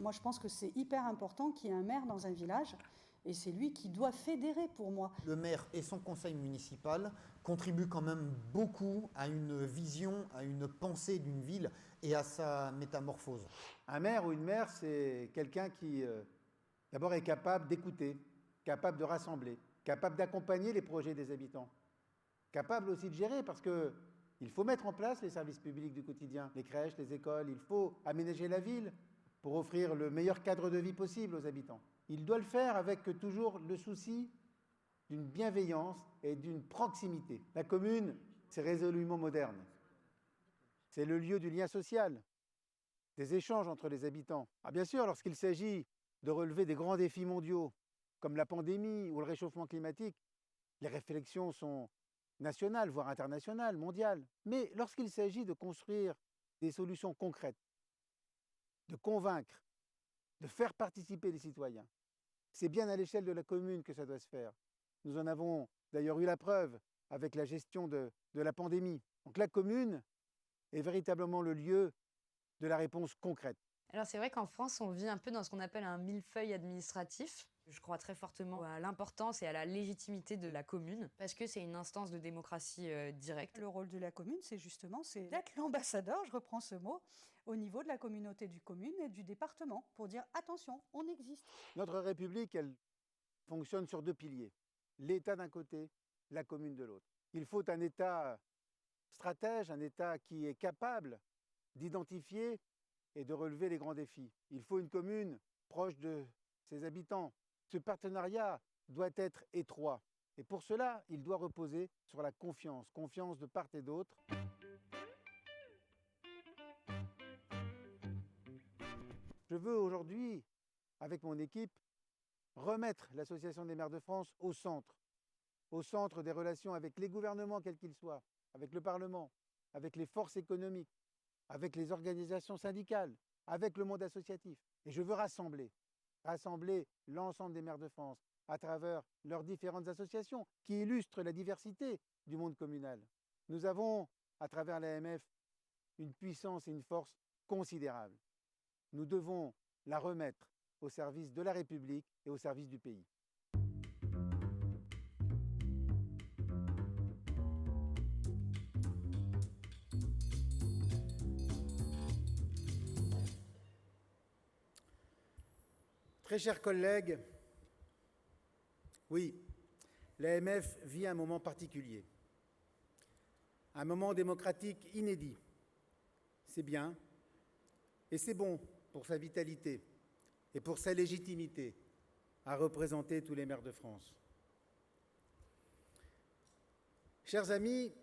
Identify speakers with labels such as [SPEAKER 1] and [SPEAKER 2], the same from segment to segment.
[SPEAKER 1] Moi, je pense que c'est hyper important qu'il y ait un maire dans un village, et c'est lui qui doit fédérer pour moi.
[SPEAKER 2] Le maire et son conseil municipal contribuent quand même beaucoup à une vision, à une pensée d'une ville et à sa métamorphose.
[SPEAKER 3] Un maire ou une maire, c'est quelqu'un qui, d'abord, est capable d'écouter, capable de rassembler, capable d'accompagner les projets des habitants, capable aussi de gérer, parce qu'il faut mettre en place les services publics du quotidien, les crèches, les écoles, il faut aménager la ville pour offrir le meilleur cadre de vie possible aux habitants. Il doit le faire avec toujours le souci d'une bienveillance et d'une proximité. La commune, c'est résolument moderne. C'est le lieu du lien social, des échanges entre les habitants. Ah, bien sûr, lorsqu'il s'agit de relever des grands défis mondiaux, comme la pandémie ou le réchauffement climatique, les réflexions sont nationales, voire internationales, mondiales. Mais lorsqu'il s'agit de construire des solutions concrètes, de convaincre, de faire participer les citoyens, c'est bien à l'échelle de la commune que ça doit se faire. Nous en avons d'ailleurs eu la preuve avec la gestion de la pandémie. Donc la commune est véritablement le lieu de la réponse concrète.
[SPEAKER 4] Alors c'est vrai qu'en France, on vit un peu dans ce qu'on appelle un millefeuille administratif. Je crois très fortement à l'importance et à la légitimité de la commune, parce que c'est une instance de démocratie directe.
[SPEAKER 1] Le rôle de la commune, c'est justement d'être l'ambassadeur, je reprends ce mot, au niveau de la communauté du commune et du département, pour dire attention, on existe.
[SPEAKER 3] Notre République, elle fonctionne sur deux piliers. L'État d'un côté, la commune de l'autre. Il faut un État stratège, un État qui est capable d'identifier et de relever les grands défis. Il faut une commune proche de ses habitants. Ce partenariat doit être étroit. Et pour cela, il doit reposer sur la confiance, confiance de part et d'autre. Je veux aujourd'hui, avec mon équipe, remettre l'Association des maires de France au centre des relations avec les gouvernements, quels qu'ils soient, avec le Parlement, avec les forces économiques, avec les organisations syndicales, avec le monde associatif. Et je veux rassembler l'ensemble des maires de France à travers leurs différentes associations qui illustrent la diversité du monde communal. Nous avons, à travers l'AMF, une puissance et une force considérables. Nous devons la remettre au service de la République et au service du pays. Très chers collègues, oui, l'AMF vit un moment particulier, un moment démocratique inédit. C'est bien et c'est bon pour sa vitalité et pour sa légitimité à représenter tous les maires de France. Chers amis,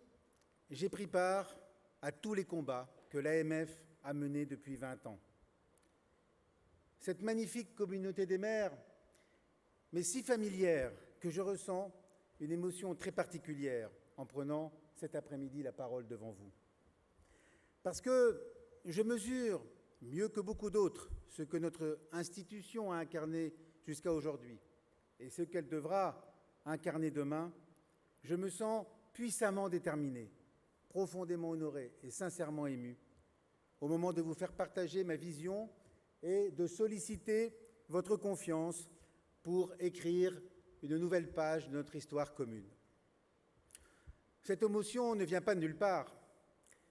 [SPEAKER 3] j'ai pris part à tous les combats que l'AMF a menés depuis 20 ans. Cette magnifique communauté des maires m'est si familière que je ressens une émotion très particulière en prenant cet après-midi la parole devant vous. Parce que je mesure, mieux que beaucoup d'autres, ce que notre institution a incarné jusqu'à aujourd'hui et ce qu'elle devra incarner demain, je me sens puissamment déterminé, profondément honoré et sincèrement ému au moment de vous faire partager ma vision et de solliciter votre confiance pour écrire une nouvelle page de notre histoire commune. Cette émotion ne vient pas de nulle part.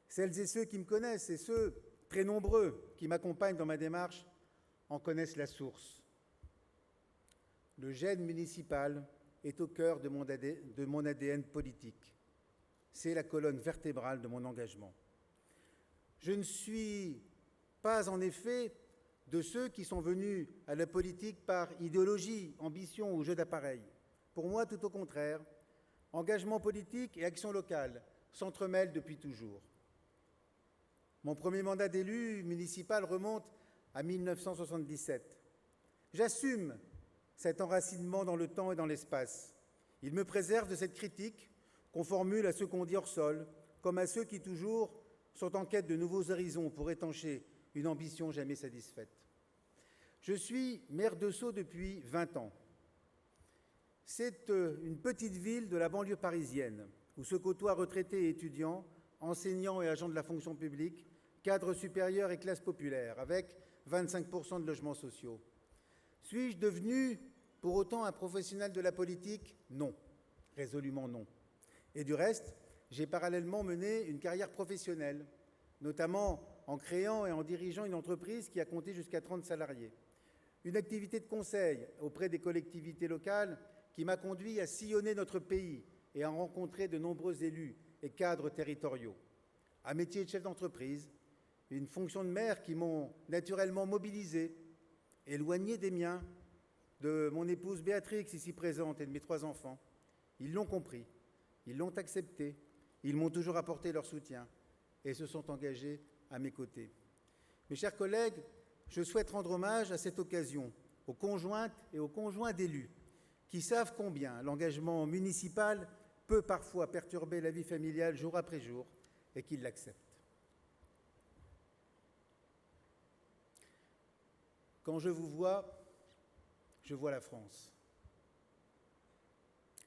[SPEAKER 3] Celles et ceux qui me connaissent et ceux, très nombreux, qui m'accompagnent dans ma démarche, en connaissent la source. Le gène municipal est au cœur de mon ADN politique. C'est la colonne vertébrale de mon engagement. Je ne suis pas, en effet, de ceux qui sont venus à la politique par idéologie, ambition ou jeu d'appareil. Pour moi, tout au contraire, engagement politique et action locale s'entremêlent depuis toujours. Mon premier mandat d'élu municipal remonte à 1977. J'assume cet enracinement dans le temps et dans l'espace. Il me préserve de cette critique qu'on formule à ceux qu'on dit hors sol, comme à ceux qui toujours sont en quête de nouveaux horizons pour étancher une ambition jamais satisfaite. Je suis maire de Sceaux depuis 20 ans. C'est une petite ville de la banlieue parisienne où se côtoient retraités et étudiants, enseignants et agents de la fonction publique, cadres supérieurs et classes populaires, avec 25% de logements sociaux. Suis-je devenu pour autant un professionnel de la politique? Non, résolument non. Et du reste, j'ai parallèlement mené une carrière professionnelle, notamment en créant et en dirigeant une entreprise qui a compté jusqu'à 30 salariés. Une activité de conseil auprès des collectivités locales qui m'a conduit à sillonner notre pays et à rencontrer de nombreux élus et cadres territoriaux. Un métier de chef d'entreprise, une fonction de maire qui m'ont naturellement mobilisé, éloigné des miens, de mon épouse Béatrix, ici présente, et de mes 3 enfants. Ils l'ont compris, ils l'ont accepté, ils m'ont toujours apporté leur soutien et se sont engagés à mes côtés. Mes chers collègues, je souhaite rendre hommage à cette occasion aux conjointes et aux conjoints d'élus qui savent combien l'engagement municipal peut parfois perturber la vie familiale jour après jour et qui l'acceptent. Quand je vous vois, je vois la France.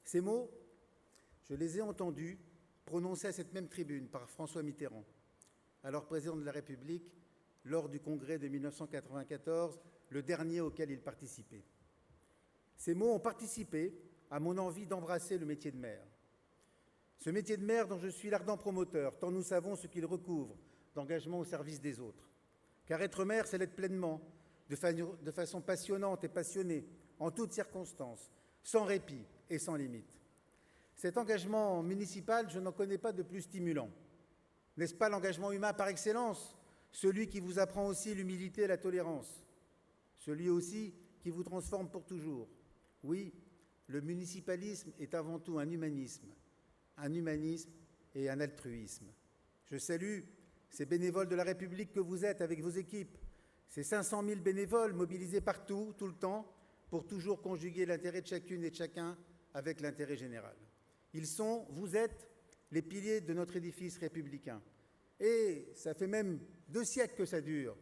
[SPEAKER 3] Ces mots, je les ai entendus prononcés à cette même tribune par François Mitterrand, alors président de la République, lors du congrès de 1994, le dernier auquel il participait. Ces mots ont participé à mon envie d'embrasser le métier de maire. Ce métier de maire dont je suis l'ardent promoteur, tant nous savons ce qu'il recouvre d'engagement au service des autres. Car être maire, c'est l'être pleinement, de façon passionnante et passionnée, en toutes circonstances, sans répit et sans limite. Cet engagement municipal, je n'en connais pas de plus stimulant. N'est-ce pas l'engagement humain par excellence? Celui qui vous apprend aussi l'humilité et la tolérance. Celui aussi qui vous transforme pour toujours. Oui, le municipalisme est avant tout un humanisme et un altruisme. Je salue ces bénévoles de la République que vous êtes avec vos équipes, ces 500 000 bénévoles mobilisés partout, tout le temps, pour toujours conjuguer l'intérêt de chacune et de chacun avec l'intérêt général. Ils sont, vous êtes, les piliers de notre édifice républicain. Et ça fait même 2 siècles que ça dure,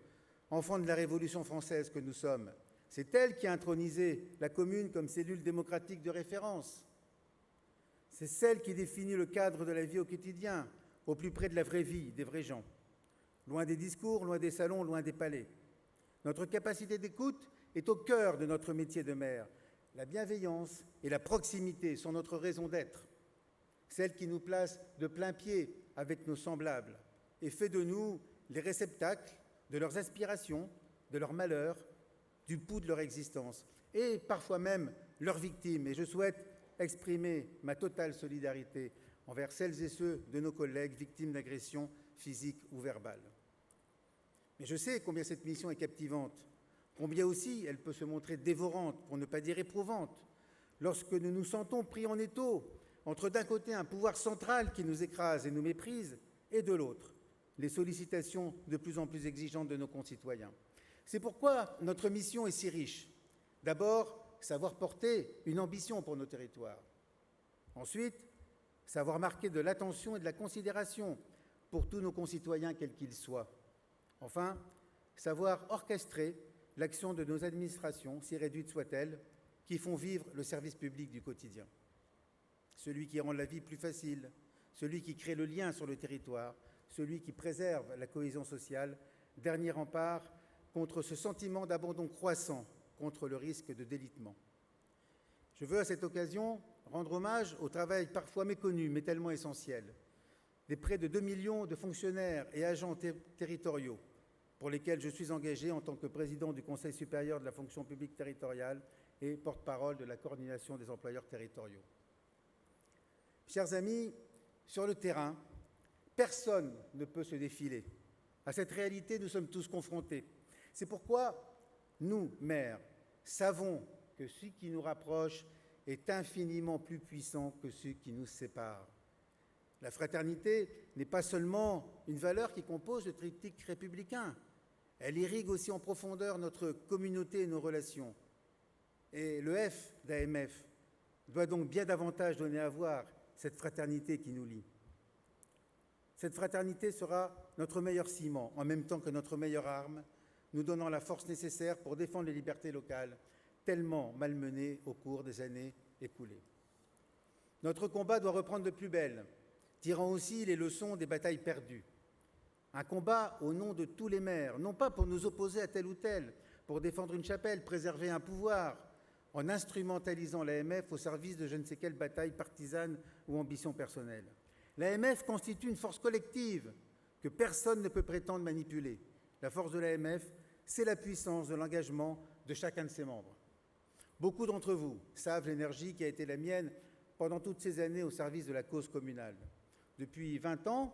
[SPEAKER 3] enfants de la Révolution française que nous sommes. C'est elle qui a intronisé la commune comme cellule démocratique de référence. C'est celle qui définit le cadre de la vie au quotidien, au plus près de la vraie vie, des vrais gens. Loin des discours, loin des salons, loin des palais. Notre capacité d'écoute est au cœur de notre métier de maire. La bienveillance et la proximité sont notre raison d'être, celle qui nous place de plein pied avec nos semblables et fait de nous les réceptacles de leurs aspirations, de leurs malheurs, du pouls de leur existence, et parfois même leurs victimes. Et je souhaite exprimer ma totale solidarité envers celles et ceux de nos collègues victimes d'agressions physiques ou verbales. Mais je sais combien cette mission est captivante, combien aussi elle peut se montrer dévorante, pour ne pas dire éprouvante, lorsque nous nous sentons pris en étau entre d'un côté un pouvoir central qui nous écrase et nous méprise, et de l'autre, les sollicitations de plus en plus exigeantes de nos concitoyens. C'est pourquoi notre mission est si riche. D'abord, savoir porter une ambition pour nos territoires. Ensuite, savoir marquer de l'attention et de la considération pour tous nos concitoyens, quels qu'ils soient. Enfin, savoir orchestrer l'action de nos administrations, si réduites soient-elles, qui font vivre le service public du quotidien. Celui qui rend la vie plus facile, celui qui crée le lien sur le territoire, celui qui préserve la cohésion sociale, dernier rempart contre ce sentiment d'abandon croissant, contre le risque de délitement. Je veux à cette occasion rendre hommage au travail parfois méconnu, mais tellement essentiel, des près de 2 millions de fonctionnaires et agents territoriaux pour lesquels je suis engagé en tant que président du Conseil supérieur de la fonction publique territoriale et porte-parole de la coordination des employeurs territoriaux. Chers amis, sur le terrain, personne ne peut se défiler. À cette réalité, nous sommes tous confrontés. C'est pourquoi nous, maires, savons que ce qui nous rapproche est infiniment plus puissant que ce qui nous sépare. La fraternité n'est pas seulement une valeur qui compose le triptyque républicain. Elle irrigue aussi en profondeur notre communauté et nos relations. Et le F d'AMF doit donc bien davantage donner à voir cette fraternité qui nous lie. Cette fraternité sera notre meilleur ciment, en même temps que notre meilleure arme, nous donnant la force nécessaire pour défendre les libertés locales, tellement malmenées au cours des années écoulées. Notre combat doit reprendre de plus belle, tirant aussi les leçons des batailles perdues. Un combat au nom de tous les maires, non pas pour nous opposer à tel ou tel, pour défendre une chapelle, préserver un pouvoir, en instrumentalisant l'AMF au service de je ne sais quelle bataille partisane ou ambition personnelle. L'AMF constitue une force collective que personne ne peut prétendre manipuler. La force de l'AMF, c'est la puissance de l'engagement de chacun de ses membres. Beaucoup d'entre vous savent l'énergie qui a été la mienne pendant toutes ces années au service de la cause communale. Depuis 20 ans,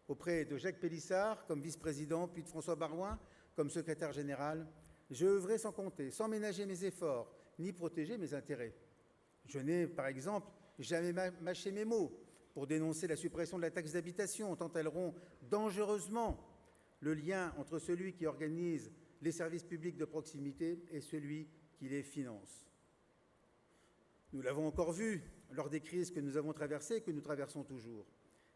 [SPEAKER 3] auprès de Jacques Pélissard comme vice-président, puis de François Baroin comme secrétaire général, j'ai œuvré sans compter, sans ménager mes efforts, ni protéger mes intérêts. Je n'ai, par exemple, jamais mâché mes mots pour dénoncer la suppression de la taxe d'habitation, tant elle rompt dangereusement le lien entre celui qui organise les services publics de proximité et celui qui les finance. Nous l'avons encore vu lors des crises que nous avons traversées et que nous traversons toujours.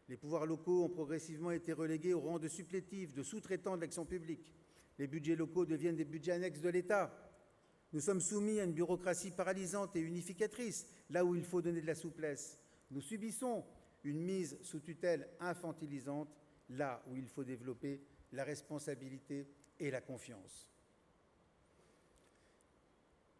[SPEAKER 3] Les pouvoirs locaux ont progressivement été relégués au rang de supplétifs, de sous-traitants de l'action publique. Les budgets locaux deviennent des budgets annexes de l'État. Nous sommes soumis à une bureaucratie paralysante et unificatrice, là où il faut donner de la souplesse. Nous subissons une mise sous tutelle infantilisante, là où il faut développer la responsabilité et la confiance.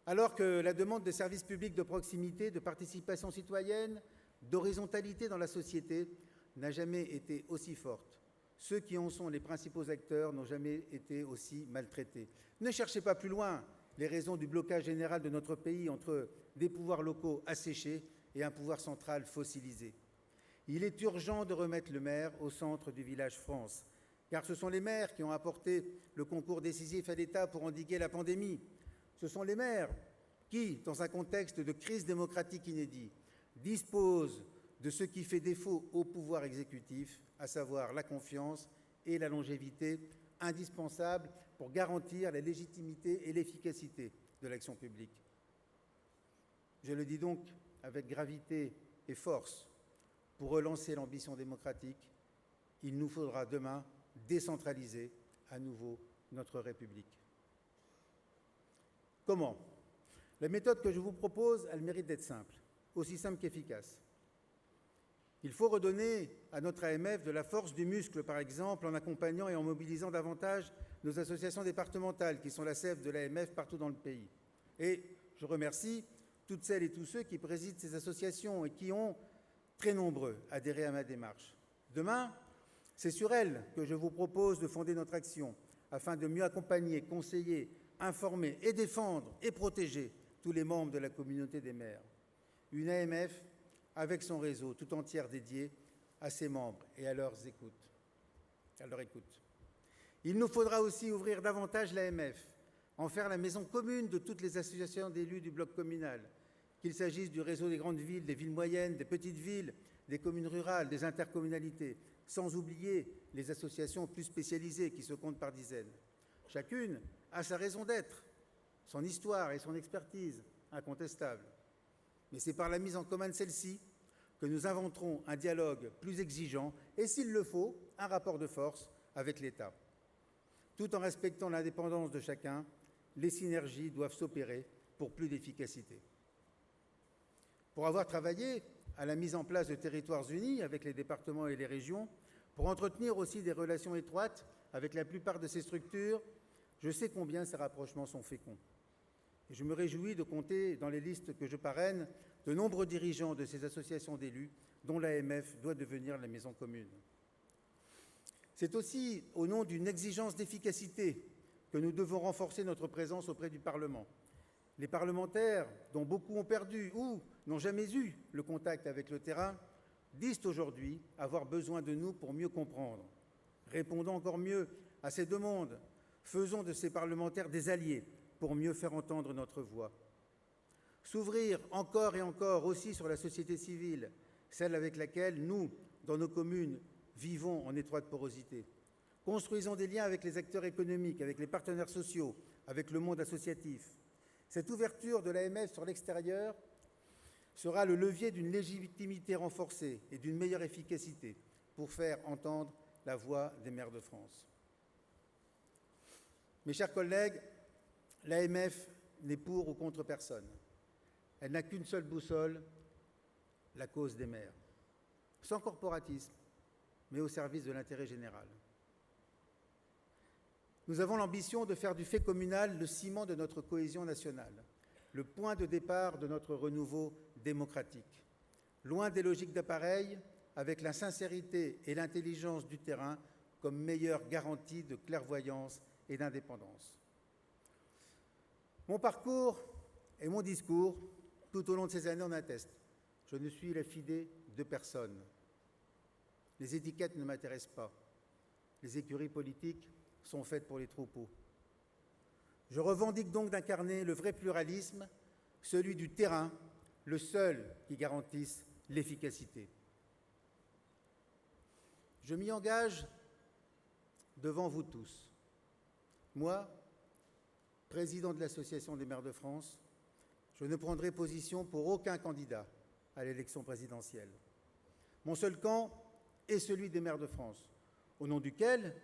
[SPEAKER 3] Alors que la demande de services publics de proximité, de participation citoyenne, d'horizontalité dans la société n'a jamais été aussi forte, ceux qui en sont les principaux acteurs n'ont jamais été aussi maltraités. Ne cherchez pas plus loin les raisons du blocage général de notre pays entre des pouvoirs locaux asséchés et un pouvoir central fossilisé. Il est urgent de remettre le maire au centre du village France, car ce sont les maires qui ont apporté le concours décisif à l'État pour endiguer la pandémie. Ce sont les maires qui, dans un contexte de crise démocratique inédit, disposent de ce qui fait défaut au pouvoir exécutif, à savoir la confiance et la longévité indispensables pour garantir la légitimité et l'efficacité de l'action publique. Je le dis donc avec gravité et force, pour relancer l'ambition démocratique, il nous faudra demain décentraliser à nouveau notre République. Comment ? La méthode que je vous propose a le mérite d'être simple, aussi simple qu'efficace. Il faut redonner à notre AMF de la force du muscle, par exemple, en accompagnant et en mobilisant davantage nos associations départementales, qui sont la sève de l'AMF partout dans le pays. Et je remercie toutes celles et tous ceux qui président ces associations et qui ont, très nombreux, adhéré à ma démarche. Demain, c'est sur elles que je vous propose de fonder notre action, afin de mieux accompagner, conseiller, informer et défendre et protéger tous les membres de la communauté des maires. Une AMF avec son réseau tout entière dédié à ses membres et à leur écoute. Il nous faudra aussi ouvrir davantage l'AMF, en faire la maison commune de toutes les associations d'élus du bloc communal, qu'il s'agisse du réseau des grandes villes, des villes moyennes, des petites villes, des communes rurales, des intercommunalités, sans oublier les associations plus spécialisées qui se comptent par dizaines. Chacune a sa raison d'être, son histoire et son expertise incontestables. Mais c'est par la mise en commun de celle-ci que nous inventerons un dialogue plus exigeant et, s'il le faut, un rapport de force avec l'État. Tout en respectant l'indépendance de chacun, les synergies doivent s'opérer pour plus d'efficacité. Pour avoir travaillé à la mise en place de territoires unis avec les départements et les régions, pour entretenir aussi des relations étroites avec la plupart de ces structures, je sais combien ces rapprochements sont féconds. Et je me réjouis de compter dans les listes que je parraine de nombreux dirigeants de ces associations d'élus dont l'AMF doit devenir la maison commune. C'est aussi au nom d'une exigence d'efficacité que nous devons renforcer notre présence auprès du Parlement. Les parlementaires, dont beaucoup ont perdu ou n'ont jamais eu le contact avec le terrain, disent aujourd'hui avoir besoin de nous pour mieux comprendre. Répondons encore mieux à ces demandes. Faisons de ces parlementaires des alliés pour mieux faire entendre notre voix. S'ouvrir encore et encore aussi sur la société civile, celle avec laquelle nous, dans nos communes, vivons en étroite porosité. Construisons des liens avec les acteurs économiques, avec les partenaires sociaux, avec le monde associatif. Cette ouverture de l'AMF sur l'extérieur sera le levier d'une légitimité renforcée et d'une meilleure efficacité pour faire entendre la voix des maires de France. Mes chers collègues, l'AMF n'est pour ou contre personne. Elle n'a qu'une seule boussole, la cause des maires. Sans corporatisme, mais au service de l'intérêt général. Nous avons l'ambition de faire du fait communal le ciment de notre cohésion nationale, le point de départ de notre renouveau démocratique. Loin des logiques d'appareil, avec la sincérité et l'intelligence du terrain comme meilleure garantie de clairvoyance et d'indépendance. Mon parcours et mon discours, tout au long de ces années, en attestent. Je ne suis la fidée de personne. Les étiquettes ne m'intéressent pas. Les écuries politiques sont faites pour les troupeaux. Je revendique donc d'incarner le vrai pluralisme, celui du terrain, le seul qui garantisse l'efficacité. Je m'y engage devant vous tous. Moi, président de l'Association des maires de France, je ne prendrai position pour aucun candidat à l'élection présidentielle. Mon seul camp est celui des maires de France, au nom duquel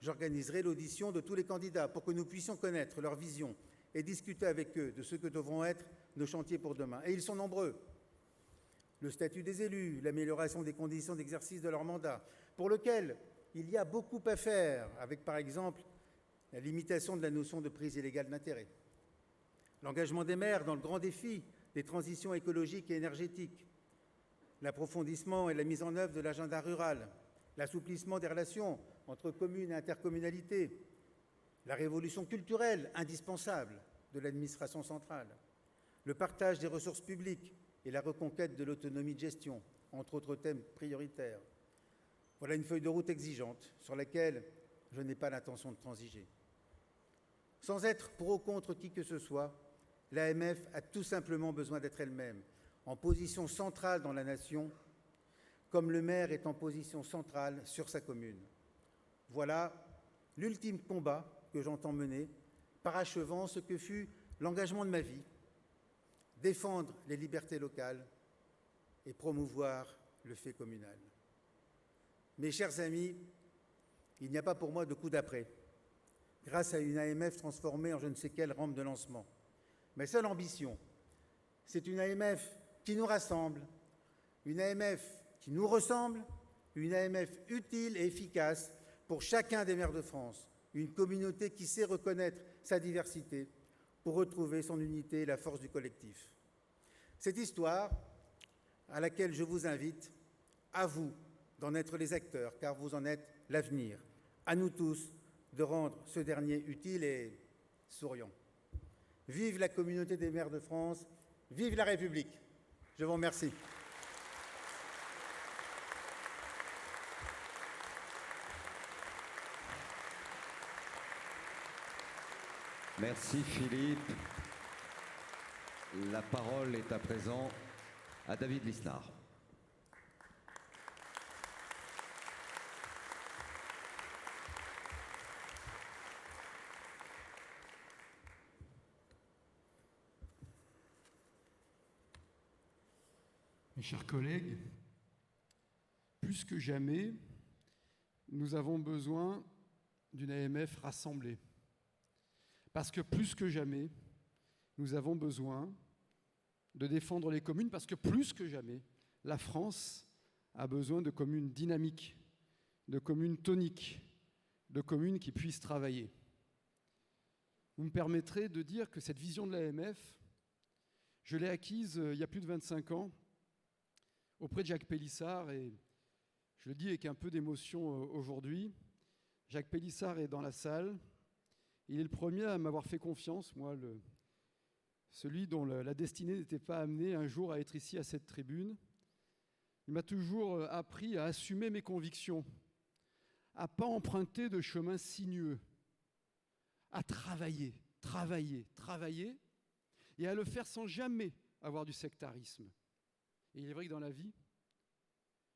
[SPEAKER 3] j'organiserai l'audition de tous les candidats pour que nous puissions connaître leur vision et discuter avec eux de ce que devront être nos chantiers pour demain. Et ils sont nombreux. Le statut des élus, l'amélioration des conditions d'exercice de leur mandat, pour lequel il y a beaucoup à faire, avec par exemple la limitation de la notion de prise illégale d'intérêt. L'engagement des maires dans le grand défi des transitions écologiques et énergétiques, l'approfondissement et la mise en œuvre de l'agenda rural, l'assouplissement des relations entre communes et intercommunalités, la révolution culturelle indispensable de l'administration centrale, le partage des ressources publiques et la reconquête de l'autonomie de gestion, entre autres thèmes prioritaires. Voilà une feuille de route exigeante sur laquelle je n'ai pas l'intention de transiger. Sans être pour ou contre qui que ce soit, l'AMF a tout simplement besoin d'être elle-même, en position centrale dans la nation, comme le maire est en position centrale sur sa commune. Voilà l'ultime combat que j'entends mener, parachevant ce que fut l'engagement de ma vie, défendre les libertés locales et promouvoir le fait communal. Mes chers amis, il n'y a pas pour moi de coup d'après, grâce à une AMF transformée en je ne sais quelle rampe de lancement. Ma seule ambition, c'est une AMF qui nous rassemble, une AMF qui nous ressemble, une AMF utile et efficace pour chacun des maires de France, une communauté qui sait reconnaître sa diversité pour retrouver son unité et la force du collectif. Cette histoire, à laquelle je vous invite, à vous d'en être les acteurs, car vous en êtes l'avenir. À nous tous de rendre ce dernier utile et souriant. Vive la communauté des maires de France, vive la République. Je vous remercie.
[SPEAKER 5] Merci Philippe. La parole est à présent à David Lisnard.
[SPEAKER 6] Mes chers collègues, plus que jamais, nous avons besoin d'une AMF rassemblée. Parce que plus que jamais, nous avons besoin de défendre les communes, parce que plus que jamais, la France a besoin de communes dynamiques, de communes toniques, de communes qui puissent travailler. Vous me permettrez de dire que cette vision de l'AMF, je l'ai acquise il y a plus de 25 ans, auprès de Jacques Pélissard, et je le dis avec un peu d'émotion aujourd'hui. Jacques Pélissard est dans la salle. Il est le premier à m'avoir fait confiance, moi, celui dont la destinée n'était pas amenée un jour à être ici à cette tribune. Il m'a toujours appris à assumer mes convictions, à ne pas emprunter de chemins sinueux, à travailler, et à le faire sans jamais avoir du sectarisme. Et il est vrai que dans la vie,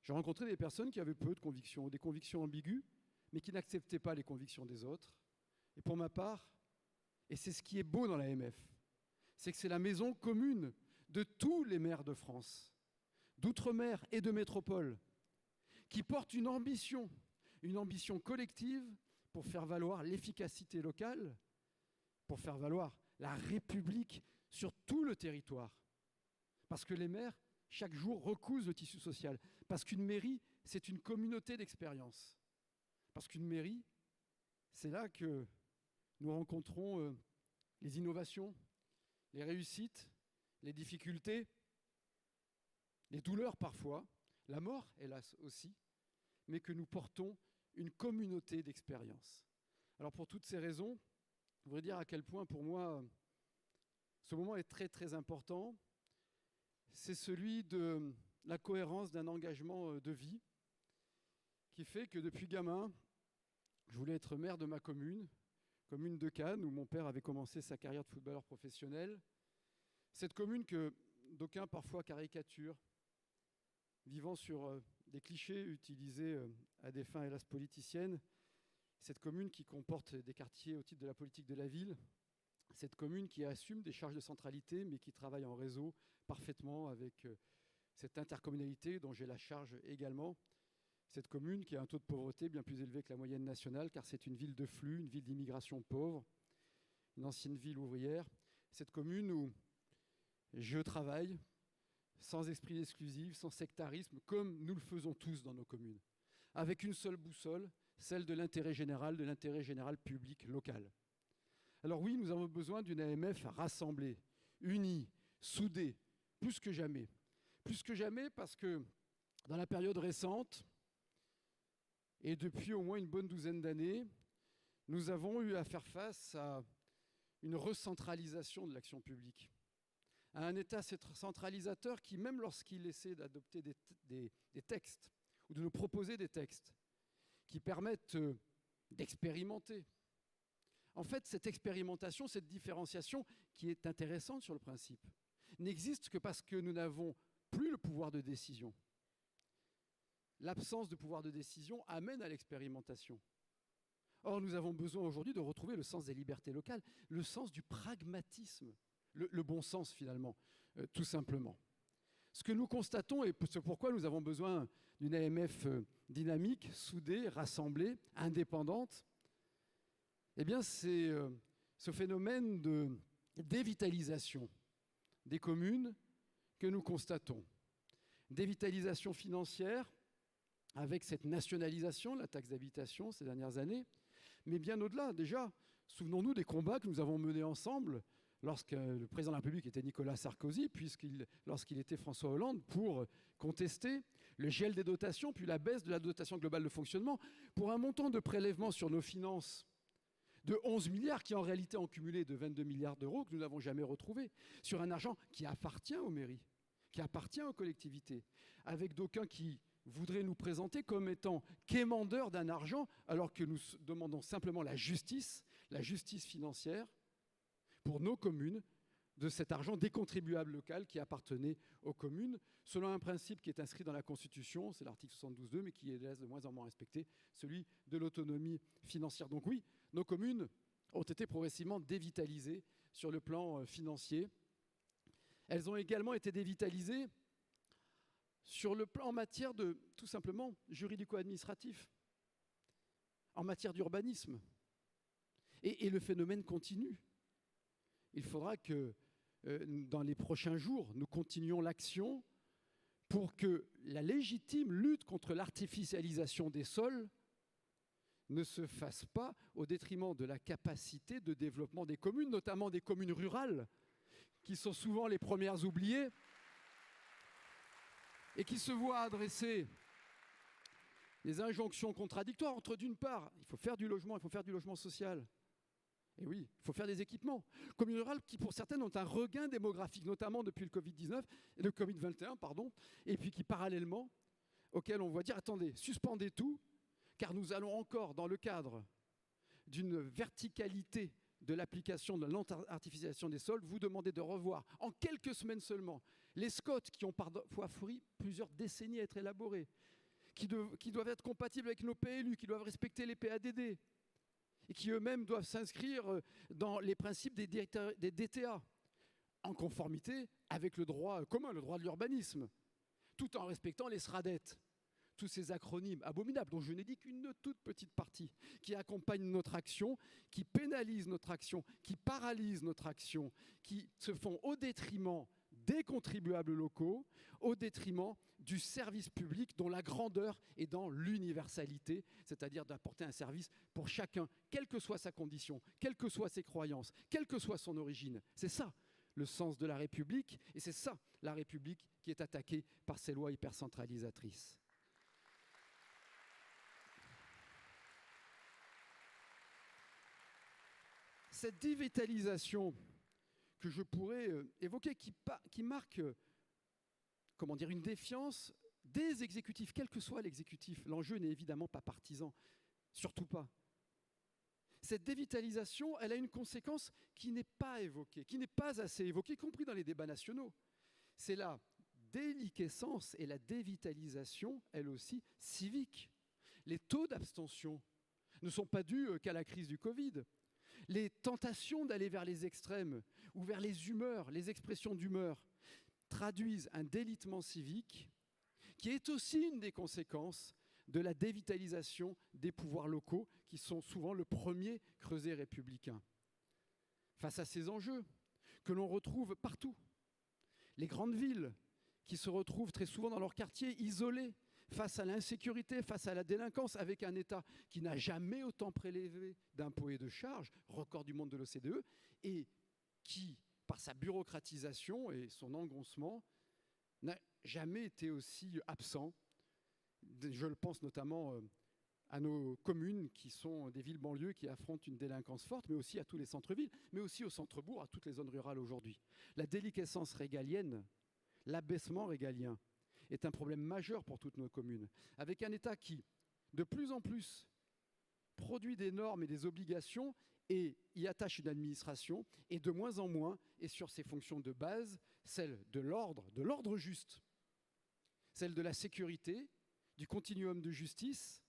[SPEAKER 6] j'ai rencontré des personnes qui avaient peu de convictions, des convictions ambiguës, mais qui n'acceptaient pas les convictions des autres. Et pour ma part, et c'est ce qui est beau dans l'AMF, c'est que c'est la maison commune de tous les maires de France, d'outre-mer et de métropole, qui portent une ambition collective pour faire valoir l'efficacité locale, pour faire valoir la République sur tout le territoire. Parce que les maires, chaque jour, recousent le tissu social. Parce qu'une mairie, c'est une communauté d'expérience. Parce qu'une mairie, c'est là que nous rencontrons les innovations, les réussites, les difficultés, les douleurs parfois, la mort, hélas aussi, mais que nous portons une communauté d'expériences. Alors pour toutes ces raisons, je voudrais dire à quel point pour moi ce moment est très très important. C'est celui de la cohérence d'un engagement de vie qui fait que depuis gamin, je voulais être maire de ma commune de Cannes, où mon père avait commencé sa carrière de footballeur professionnel. Cette commune que d'aucuns parfois caricaturent, vivant sur des clichés utilisés à des fins hélas politiciennes, cette commune qui comporte des quartiers au titre de la politique de la ville, cette commune qui assume des charges de centralité, mais qui travaille en réseau parfaitement avec cette intercommunalité dont j'ai la charge également. Cette commune qui a un taux de pauvreté bien plus élevé que la moyenne nationale, car c'est une ville de flux, une ville d'immigration pauvre, une ancienne ville ouvrière. Cette commune où je travaille sans esprit exclusif, sans sectarisme, comme nous le faisons tous dans nos communes, avec une seule boussole, celle de l'intérêt général public local. Alors oui, nous avons besoin d'une AMF rassemblée, unie, soudée, plus que jamais. Plus que jamais parce que dans la période récente, et depuis au moins une bonne douzaine d'années, nous avons eu à faire face à une recentralisation de l'action publique, à un État centralisateur qui, même lorsqu'il essaie d'adopter des textes ou de nous proposer des textes qui permettent d'expérimenter, en fait, cette expérimentation, cette différenciation qui est intéressante sur le principe, n'existe que parce que nous n'avons plus le pouvoir de décision. L'absence de pouvoir de décision amène à l'expérimentation. Or, nous avons besoin aujourd'hui de retrouver le sens des libertés locales, le sens du pragmatisme, le bon sens finalement, tout simplement. Ce que nous constatons, et c'est pourquoi nous avons besoin d'une AMF dynamique, soudée, rassemblée, indépendante, eh bien c'est ce phénomène de dévitalisation des communes que nous constatons. Dévitalisation financière, avec cette nationalisation de la taxe d'habitation ces dernières années, mais bien au-delà, déjà, souvenons-nous des combats que nous avons menés ensemble lorsque le président de la République était Nicolas Sarkozy, lorsqu'il était François Hollande, pour contester le gel des dotations, puis la baisse de la dotation globale de fonctionnement, pour un montant de prélèvement sur nos finances de 11 milliards, qui en réalité ont cumulé de 22 milliards d'euros, que nous n'avons jamais retrouvé, sur un argent qui appartient aux mairies, qui appartient aux collectivités, avec d'aucuns qui voudraient nous présenter comme étant quémandeurs d'un argent, alors que nous demandons simplement la justice financière pour nos communes, de cet argent des contribuables locaux qui appartenait aux communes, selon un principe qui est inscrit dans la Constitution, c'est l'article 72.2, mais qui est de moins en moins respecté, celui de l'autonomie financière. Donc oui, nos communes ont été progressivement dévitalisées sur le plan financier. Elles ont également été dévitalisées sur le plan en matière de, tout simplement, juridico-administratif, en matière d'urbanisme. Et le phénomène continue. Il faudra que, dans les prochains jours, nous continuions l'action pour que la légitime lutte contre l'artificialisation des sols ne se fasse pas au détriment de la capacité de développement des communes, notamment des communes rurales, qui sont souvent les premières oubliées et qui se voient adresser des injonctions contradictoires entre, d'une part, il faut faire du logement social. Et oui, il faut faire des équipements. Communes rurales qui, pour certaines, ont un regain démographique, notamment depuis le Covid-21, et puis qui, parallèlement, auxquelles on va dire, attendez, suspendez tout, car nous allons encore, dans le cadre d'une verticalité de l'application de l'artificialisation des sols, vous demander de revoir, en quelques semaines seulement, les SCOT qui ont parfois pris plusieurs décennies à être élaborés, qui doivent être compatibles avec nos PLU, qui doivent respecter les PADD, et qui eux-mêmes doivent s'inscrire dans les principes des DTA, en conformité avec le droit commun, le droit de l'urbanisme, tout en respectant les SRADET, tous ces acronymes abominables, dont je n'ai dit qu'une toute petite partie, qui accompagnent notre action, qui pénalisent notre action, qui paralysent notre action, qui se font au détriment des contribuables locaux, au détriment du service public dont la grandeur est dans l'universalité, c'est-à-dire d'apporter un service pour chacun, quelle que soit sa condition, quelles que soient ses croyances, quelle que soit son origine. C'est ça le sens de la République, et c'est ça la République qui est attaquée par ces lois hypercentralisatrices. Cette dévitalisation que je pourrais évoquer, qui marque une défiance des exécutifs, quel que soit l'exécutif. L'enjeu n'est évidemment pas partisan, surtout pas. Cette dévitalisation, elle a une conséquence qui n'est pas évoquée, qui n'est pas assez évoquée, y compris dans les débats nationaux. C'est la déliquescence et la dévitalisation, elle aussi, civique. Les taux d'abstention ne sont pas dus qu'à la crise du Covid. Les tentations d'aller vers les extrêmes ou vers les humeurs, les expressions d'humeur, traduisent un délitement civique qui est aussi une des conséquences de la dévitalisation des pouvoirs locaux qui sont souvent le premier creuset républicain. Face à ces enjeux que l'on retrouve partout, les grandes villes qui se retrouvent très souvent dans leurs quartiers isolés, face à l'insécurité, face à la délinquance, avec un État qui n'a jamais autant prélevé d'impôts et de charges, record du monde de l'OCDE, et qui, par sa bureaucratisation et son engoncement, n'a jamais été aussi absent. Je le pense notamment à nos communes qui sont des villes banlieues qui affrontent une délinquance forte, mais aussi à tous les centres-villes, mais aussi au centre-bourg, à toutes les zones rurales aujourd'hui. La déliquescence régalienne, l'abaissement régalien, est un problème majeur pour toutes nos communes, avec un État qui, de plus en plus, produit des normes et des obligations et y attache une administration, et de moins en moins est sur ses fonctions de base, celle de l'ordre juste, celle de la sécurité, du continuum de justice,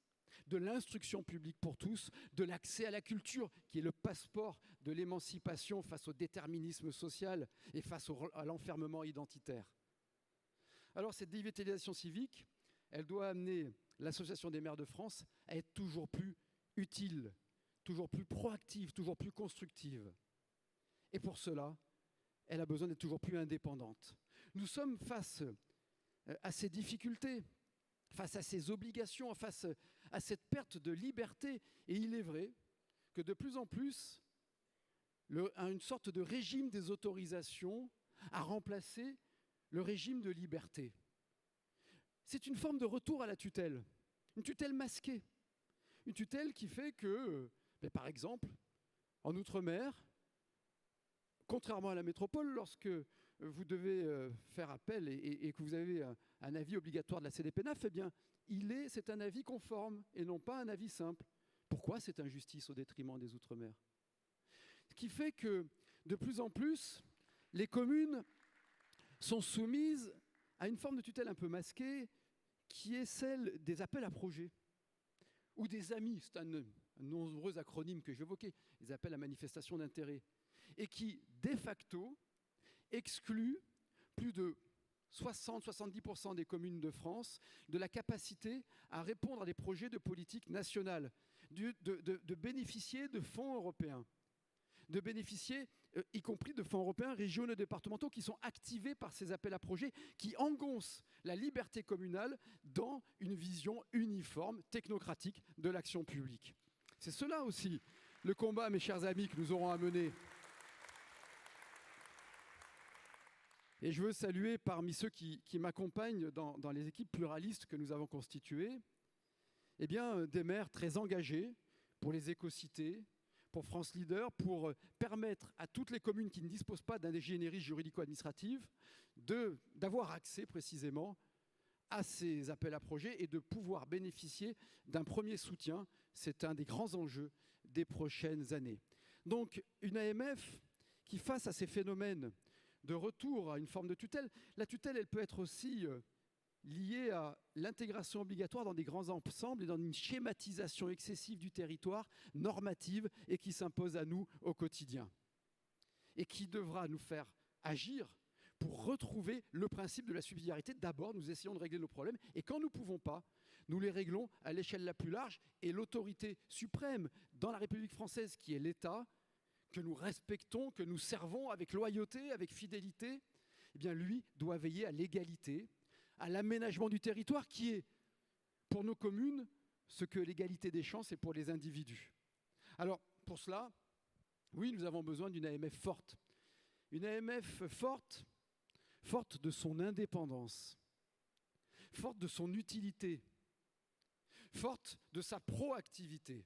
[SPEAKER 6] de l'instruction publique pour tous, de l'accès à la culture, qui est le passeport de l'émancipation face au déterminisme social et face à l'enfermement identitaire. Alors cette dévitalisation civique, elle doit amener l'Association des maires de France à être toujours plus utile, toujours plus proactive, toujours plus constructive. Et pour cela, elle a besoin d'être toujours plus indépendante. Nous sommes face à ces difficultés, face à ces obligations, face à cette perte de liberté. Et il est vrai que de plus en plus, une sorte de régime des autorisations a remplacé le régime de liberté. C'est une forme de retour à la tutelle, une tutelle masquée, une tutelle qui fait que, par exemple, en Outre-mer, contrairement à la métropole, lorsque vous devez faire appel et que vous avez un avis obligatoire de la CDPENAF, eh bien, c'est un avis conforme et non pas un avis simple. Pourquoi cette injustice au détriment des Outre-mer ? Ce qui fait que, de plus en plus, les communes sont soumises à une forme de tutelle un peu masquée, qui est celle des appels à projets, ou des AMI, c'est un nombreux acronyme que j'évoquais, les appels à manifestation d'intérêt, et qui, de facto, exclut plus de 60-70% des communes de France de la capacité à répondre à des projets de politique nationale, de bénéficier de fonds européens, de bénéficier, y compris de fonds européens, régionaux et départementaux, qui sont activés par ces appels à projets, qui engoncent la liberté communale dans une vision uniforme, technocratique de l'action publique. C'est cela aussi le combat, mes chers amis, que nous aurons à mener. Et je veux saluer parmi ceux qui m'accompagnent dans les équipes pluralistes que nous avons constituées, eh bien, des maires très engagés pour les écocités, pour France Leader, pour permettre à toutes les communes qui ne disposent pas d'ingénierie juridico-administrative d'avoir accès précisément à ces appels à projets et de pouvoir bénéficier d'un premier soutien. C'est un des grands enjeux des prochaines années. Donc une AMF qui, face à ces phénomènes de retour à une forme de tutelle, la tutelle, elle peut être aussi liée à l'intégration obligatoire dans des grands ensembles et dans une schématisation excessive du territoire, normative, et qui s'impose à nous au quotidien. Et qui devra nous faire agir pour retrouver le principe de la subsidiarité. D'abord, nous essayons de régler nos problèmes, et quand nous ne pouvons pas, nous les réglons à l'échelle la plus large, et l'autorité suprême dans la République française, qui est l'État, que nous respectons, que nous servons avec loyauté, avec fidélité, eh bien lui doit veiller à l'égalité, à l'aménagement du territoire qui est, pour nos communes, ce que l'égalité des chances est pour les individus. Alors, pour cela, oui, nous avons besoin d'une AMF forte. Une AMF forte, forte de son indépendance, forte de son utilité, forte de sa proactivité.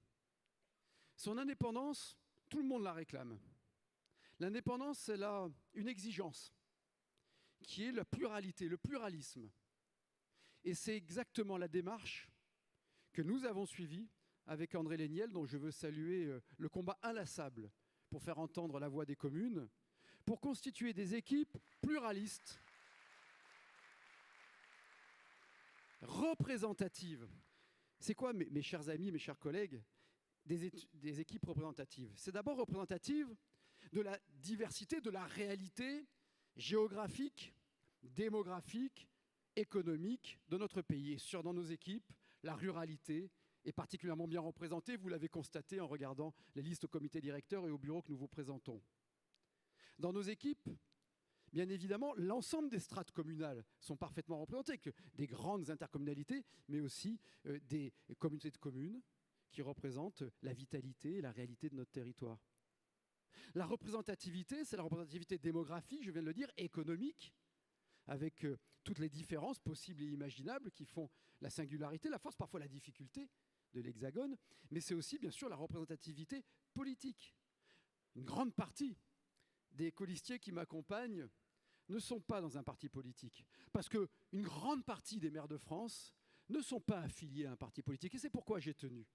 [SPEAKER 6] Son indépendance, tout le monde la réclame. L'indépendance, c'est là une exigence qui est la pluralité, le pluralisme. Et c'est exactement la démarche que nous avons suivie avec André Léniel, dont je veux saluer le combat inlassable pour faire entendre la voix des communes, pour constituer des équipes pluralistes, représentatives. C'est quoi, mes chers amis, mes chers collègues, des équipes représentatives? C'est d'abord représentative de la diversité, de la réalité géographique, démographique, économique de notre pays. Et dans nos équipes, la ruralité est particulièrement bien représentée. Vous l'avez constaté en regardant les listes au comité directeur et au bureau que nous vous présentons. Dans nos équipes, bien évidemment, l'ensemble des strates communales sont parfaitement représentées, que des grandes intercommunalités, mais aussi des communautés de communes qui représentent la vitalité et la réalité de notre territoire. La représentativité, c'est la représentativité démographique, je viens de le dire, économique, avec toutes les différences possibles et imaginables qui font la singularité, la force, parfois la difficulté de l'Hexagone, mais c'est aussi bien sûr la représentativité politique. Une grande partie des colistiers qui m'accompagnent ne sont pas dans un parti politique, parce qu'une grande partie des maires de France ne sont pas affiliés à un parti politique, et c'est pourquoi j'ai tenu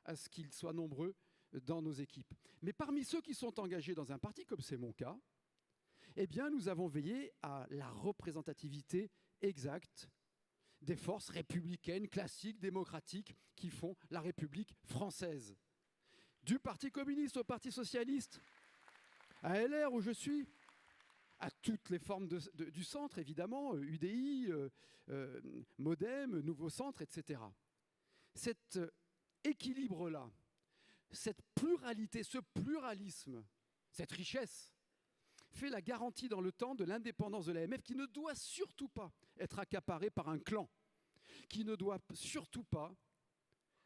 [SPEAKER 6] à ce qu'ils soient nombreux dans nos équipes. Mais parmi ceux qui sont engagés dans un parti, comme c'est mon cas, eh bien, nous avons veillé à la représentativité exacte des forces républicaines, classiques, démocratiques, qui font la République française. Du Parti communiste au Parti socialiste, à LR où je suis, à toutes les formes du centre, évidemment, UDI, Modem, Nouveau Centre, etc. Cet équilibre-là, cette pluralité, ce pluralisme, cette richesse, fait la garantie dans le temps de l'indépendance de l'AMF qui ne doit surtout pas être accaparée par un clan, qui ne doit surtout pas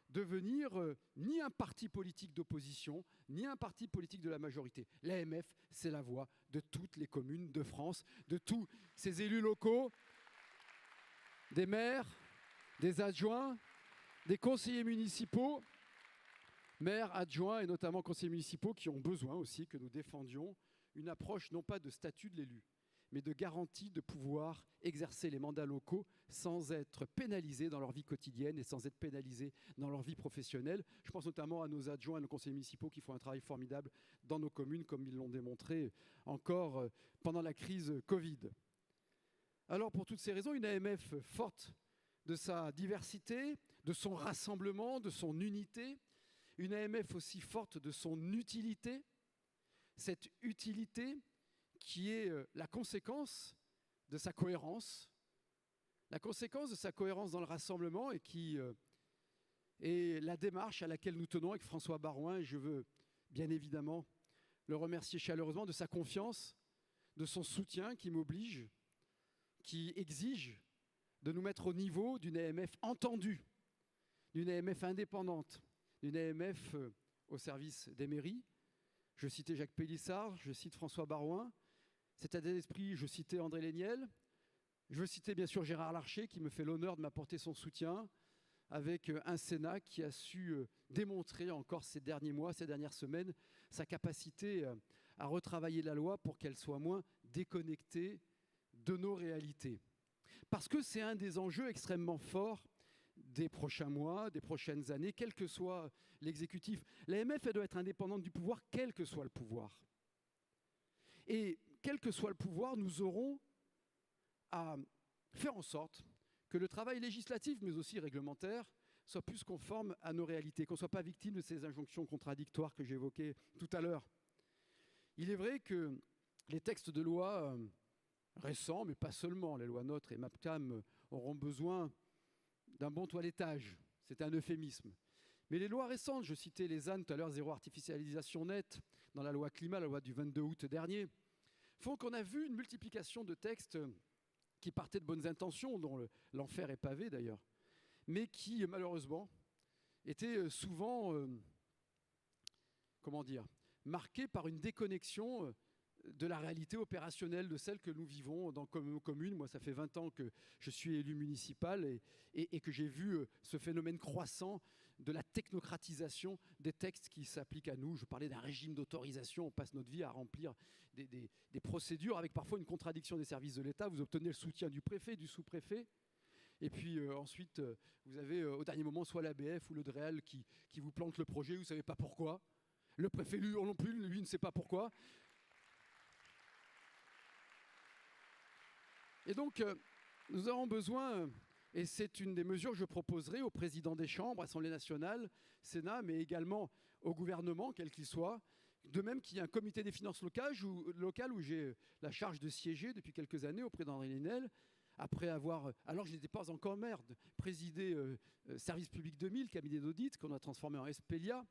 [SPEAKER 6] devenir ni un parti politique d'opposition, ni un parti politique de la majorité. L'AMF, c'est la voix de toutes les communes de France, de tous ces élus locaux, des maires, des adjoints, des conseillers municipaux, maires, adjoints et notamment conseillers municipaux qui ont besoin aussi que nous défendions une approche non pas de statut de l'élu, mais de garantie de pouvoir exercer les mandats locaux sans être pénalisés dans leur vie quotidienne et sans être pénalisés dans leur vie professionnelle. Je pense notamment à nos adjoints et nos conseillers municipaux qui font un travail formidable dans nos communes, comme ils l'ont démontré encore pendant la crise Covid. Alors pour toutes ces raisons, une AMF forte de sa diversité, de son rassemblement, de son unité, une AMF aussi forte de son utilité, cette utilité qui est la conséquence de sa cohérence, la conséquence de sa cohérence dans le rassemblement et qui est la démarche à laquelle nous tenons avec François Baroin. Et je veux bien évidemment le remercier chaleureusement de sa confiance, de son soutien qui m'oblige, qui exige de nous mettre au niveau d'une AMF entendue, d'une AMF indépendante, d'une AMF au service des mairies. Je citais Jacques Pélissard, je cite François Baroin. Cet état d'esprit, je citais André Léniel. Je veux citer bien sûr Gérard Larcher qui me fait l'honneur de m'apporter son soutien avec un Sénat qui a su démontrer encore ces derniers mois, ces dernières semaines, sa capacité à retravailler la loi pour qu'elle soit moins déconnectée de nos réalités. Parce que c'est un des enjeux extrêmement forts des prochains mois, des prochaines années, quel que soit l'exécutif. L'AMF, elle doit être indépendante du pouvoir, quel que soit le pouvoir. Et quel que soit le pouvoir, nous aurons à faire en sorte que le travail législatif, mais aussi réglementaire, soit plus conforme à nos réalités, qu'on ne soit pas victime de ces injonctions contradictoires que j'évoquais tout à l'heure. Il est vrai que les textes de loi récents, mais pas seulement, les lois NOTRe et MAPTAM auront besoin d'un bon toilettage, c'est un euphémisme. Mais les lois récentes, je citais les ZAN tout à l'heure, zéro artificialisation nette, dans la loi climat, la loi du 22 août dernier, font qu'on a vu une multiplication de textes qui partait de bonnes intentions, dont l'enfer est pavé d'ailleurs, mais qui malheureusement était souvent, marqué par une déconnexion de la réalité opérationnelle de celle que nous vivons dans nos communes. Moi, ça fait 20 ans que je suis élu municipal et que j'ai vu ce phénomène croissant de la technocratisation des textes qui s'appliquent à nous. Je parlais d'un régime d'autorisation. On passe notre vie à remplir des procédures avec parfois une contradiction des services de l'État. Vous obtenez le soutien du préfet, du sous-préfet. Et puis ensuite, vous avez au dernier moment soit l'ABF ou le DREAL qui vous plante le projet. Vous ne savez pas pourquoi. Le préfet, lui, non plus, lui ne sait pas pourquoi. Et donc, nous avons besoin, et c'est une des mesures que je proposerai au président des chambres, Assemblée nationale, Sénat, mais également au gouvernement, quel qu'il soit, de même qu'il y a un comité des finances locales où j'ai la charge de siéger depuis quelques années auprès d'Henri Linel, après avoir, alors je n'étais pas encore maire, présidé Service Public 2000, cabinet d'audit, qu'on a transformé en Espelia,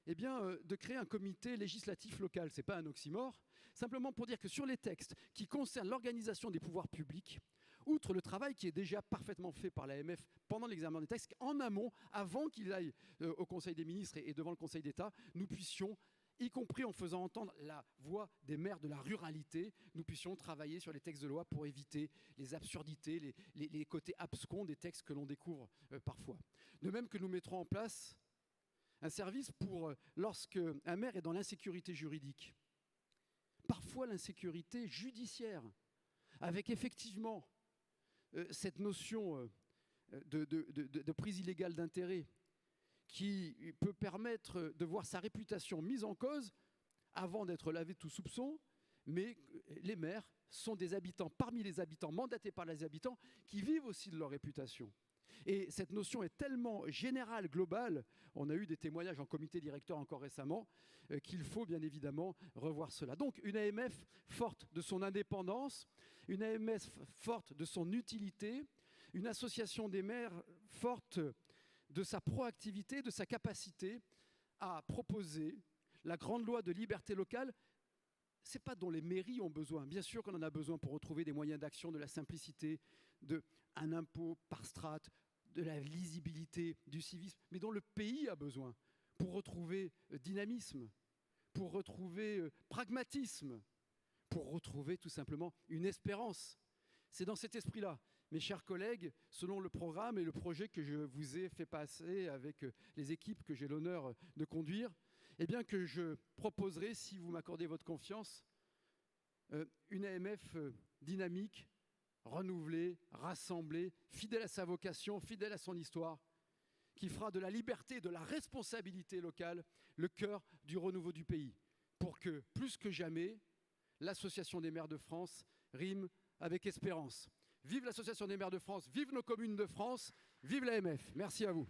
[SPEAKER 6] eh bien, de créer un comité législatif local. Ce n'est pas un oxymore, simplement pour dire que sur les textes qui concernent l'organisation des pouvoirs publics, outre le travail qui est déjà parfaitement fait par l'AMF pendant l'examen des textes, en amont, avant qu'il aille au Conseil des ministres et devant le Conseil d'État, nous puissions, y compris en faisant entendre la voix des maires de la ruralité, nous puissions travailler sur les textes de loi pour éviter les absurdités, les côtés abscons des textes que l'on découvre parfois. De même que nous mettrons en place un service pour lorsque un maire est dans l'insécurité juridique, parfois l'insécurité judiciaire, avec effectivement cette notion de prise illégale d'intérêt qui peut permettre de voir sa réputation mise en cause avant d'être lavé de tout soupçon, mais les maires sont des habitants, parmi les habitants, mandatés par les habitants, qui vivent aussi de leur réputation. Et cette notion est tellement générale, globale, on a eu des témoignages en comité directeur encore récemment, qu'il faut bien évidemment revoir cela. Donc une AMF forte de son indépendance, une AMF forte de son utilité, une association des maires forte de sa proactivité, de sa capacité à proposer la grande loi de liberté locale. Ce n'est pas dont les mairies ont besoin. Bien sûr qu'on en a besoin pour retrouver des moyens d'action, de la simplicité, d'un impôt par strate, de la lisibilité, du civisme, mais dont le pays a besoin pour retrouver dynamisme, pour retrouver pragmatisme, pour retrouver tout simplement une espérance. C'est dans cet esprit-là, mes chers collègues, selon le programme et le projet que je vous ai fait passer avec les équipes que j'ai l'honneur de conduire, eh bien que je proposerai, si vous m'accordez votre confiance, une AMF dynamique, renouvelée, rassemblée, fidèle à sa vocation, fidèle à son histoire, qui fera de la liberté et de la responsabilité locale le cœur du renouveau du pays, pour que, plus que jamais, l'Association des maires de France rime avec espérance. Vive l'Association des maires de France, vive nos communes de France, vive l'AMF. Merci à vous.